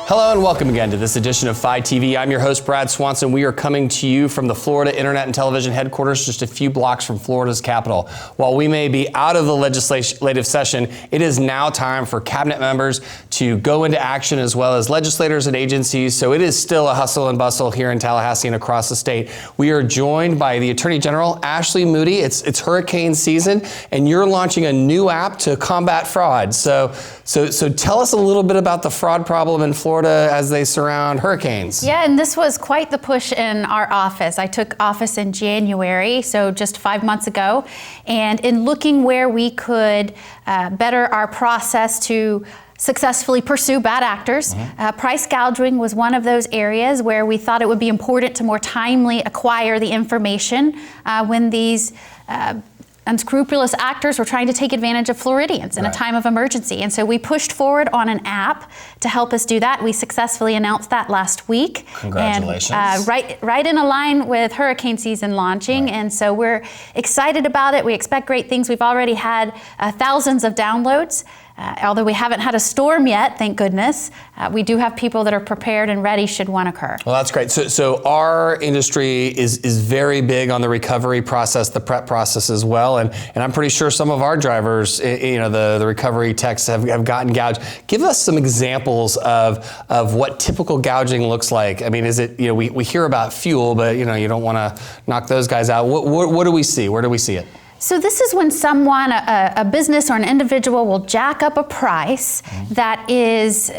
Hello and welcome again to this edition of FLITernetTV. I'm your host, Brad Swanson. We are coming to you from the Florida Internet and Television headquarters, just a few blocks from Florida's capital. While we may be out of the legislative session, it is now time for cabinet members to go into action, as well as legislators and agencies. So it is still a hustle and bustle here in Tallahassee and across the state. We are joined by the Attorney General Ashley Moody. It's hurricane season, and you're launching a new app to combat fraud. So tell us a little bit about the fraud problem in Florida as they surround hurricanes. Yeah, and this was quite the push in our office. I took office in January, so just 5 months ago, and in looking where we could better our process to successfully pursue bad actors. Price gouging was one of those areas where we thought it would be important to more timely acquire the information when these unscrupulous actors were trying to take advantage of Floridians in a time of emergency. And so we pushed forward on an app to help us do that. We successfully announced that last week. Congratulations. And right in a line with hurricane season launching. And so we're excited about it. We expect great things. We've already had thousands of downloads. Although we haven't had a storm yet, thank goodness, we do have people that are prepared and ready should one occur. Well, that's great. So our industry is very big on the recovery process, the prep process as well, and I'm pretty sure some of our drivers, the recovery techs have gotten gouged. Give us some examples of what typical gouging looks like. I mean, is it, we hear about fuel, but you don't want to knock those guys out. What do we see? Where do we see it? So this is when someone, a business or an individual, will jack up a price that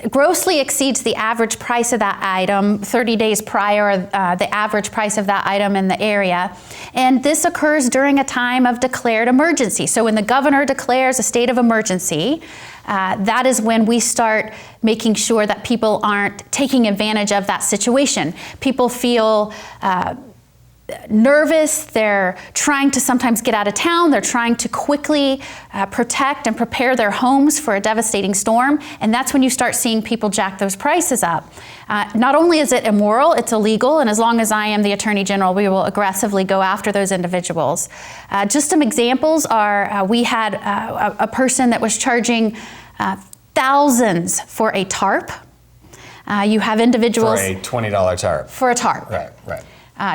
grossly exceeds the average price of that item 30 days prior, the average price of that item in the area. And this occurs during a time of declared emergency. So when the governor declares a state of emergency, that is when we start making sure that people aren't taking advantage of that situation. People feel nervous, they're trying to sometimes get out of town, they're trying to quickly protect and prepare their homes for a devastating storm, and that's when you start seeing people jack those prices up. Not only is it immoral, it's illegal, and as long as I am the Attorney General, we will aggressively go after those individuals. Just some examples are, we had a person that was charging thousands for a tarp. You have individuals— For a $20 tarp. For a tarp. Right.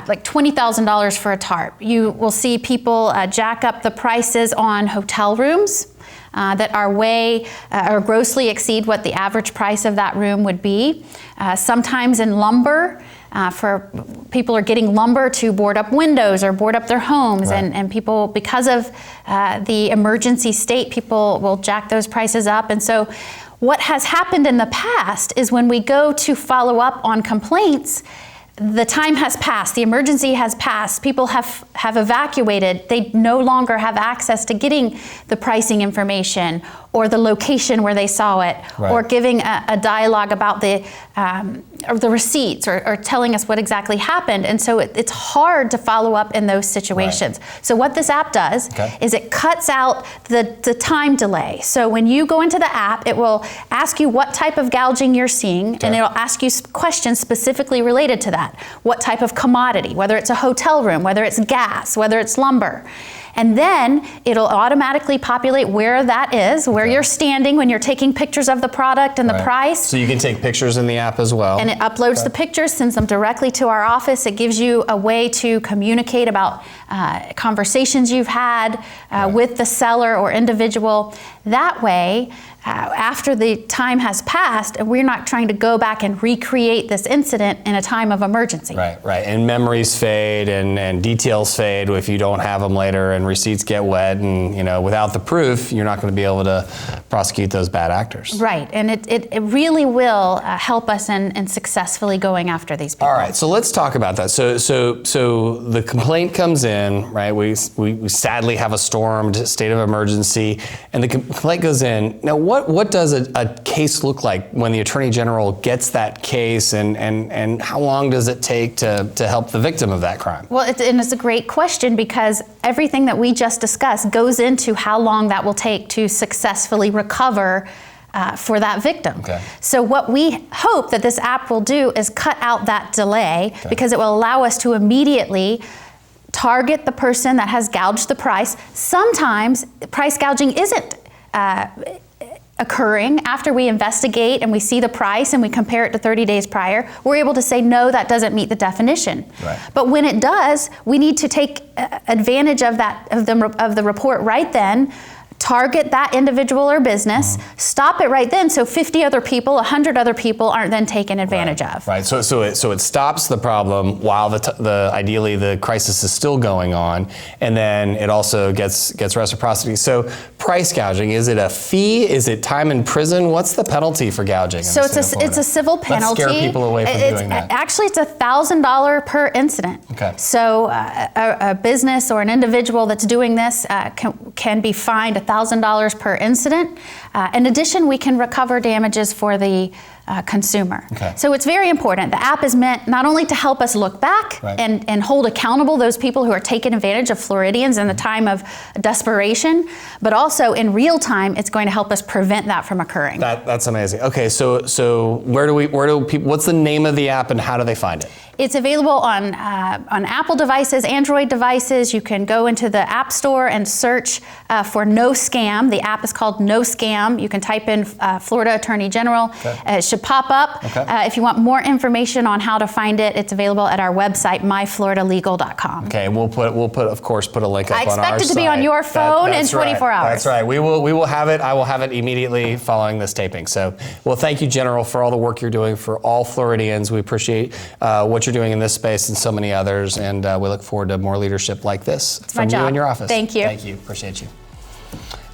Like $20,000 for a tarp. You will see people jack up the prices on hotel rooms that are or grossly exceed what the average price of that room would be. Sometimes in lumber, for people are getting lumber to board up windows or board up their homes, and people, because of the emergency state, people will jack those prices up. And so what has happened in the past is when we go to follow up on complaints, the time has passed, the emergency has passed, people have evacuated, they no longer have access to getting the pricing information or the location where they saw it, or giving a dialogue about the receipts or telling us what exactly happened. And so it's hard to follow up in those situations. So what this app does is it cuts out the time delay. So when you go into the app, it will ask you what type of gouging you're seeing, and it'll ask you questions specifically related to that. What type of commodity, whether it's a hotel room, whether it's gas, whether it's lumber. And then it'll automatically populate where that is, where you're standing when you're taking pictures of the product and the price. So you can take pictures in the app as well. And it uploads the pictures, sends them directly to our office. It gives you a way to communicate about conversations you've had with the seller or individual. That way, after the time has passed, we're not trying to go back and recreate this incident in a time of emergency. Right. And memories fade and details fade if you don't have them later, and receipts get wet, and without the proof, you're not going to be able to prosecute those bad actors. Right, and it really will help us in successfully going after these people. All right, so let's talk about that. So the complaint comes in, right? We sadly have a stormed state of emergency, and the complaint goes in. Now, what does a case look like when the Attorney General gets that case, and how long does it take to help the victim of that crime? Well, it's a great question, because everything that we just discussed goes into how long that will take to successfully recover for that victim. So what we hope that this app will do is cut out that delay, because it will allow us to immediately target the person that has gouged the price. Sometimes price gouging isn't occurring after we investigate and we see the price and we compare it to 30 days prior, we're able to say, no, that doesn't meet the definition. Right. But when it does, we need to take advantage of the report right then, target that individual or business, stop it right then, so 50 other people, 100 other people aren't then taken advantage of. Right. So it stops the problem while ideally the crisis is still going on, and then it also gets reciprocity. So price gouging, is it a fee? Is it time in prison? What's the penalty for gouging? So it's a civil penalty. Let's scare people away from doing that. Actually, it's $1,000 per incident. Okay. So a business or an individual that's doing this can be fined $1,000 per incident. In addition, we can recover damages for the consumer. Okay. So it's very important. The app is meant not only to help us look back and hold accountable those people who are taking advantage of Floridians in the time of desperation, but also in real time, it's going to help us prevent that from occurring. That's amazing. Okay, so where do people? What's the name of the app and how do they find it? It's available on Apple devices, Android devices. You can go into the App Store and search for No Scam. The app is called No Scam. You can type in Florida Attorney General. Okay. It should pop up. Okay. If you want more information on how to find it, it's available at our website, myfloridalegal.com. Okay, we'll of course put a link up on our site. I expect it to be on your phone in 24 hours. That's right. We will have it. I will have it immediately following this taping. So, well, thank you, General, for all the work you're doing for all Floridians. We appreciate what you're doing in this space and so many others, and we look forward to more leadership like this from you and your office. Thank you. Thank you. Appreciate you.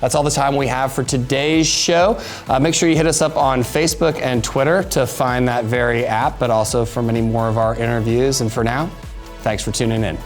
That's all the time we have for today's show. Make sure you hit us up on Facebook and Twitter to find that very app, but also for many more of our interviews. And for now, thanks for tuning in.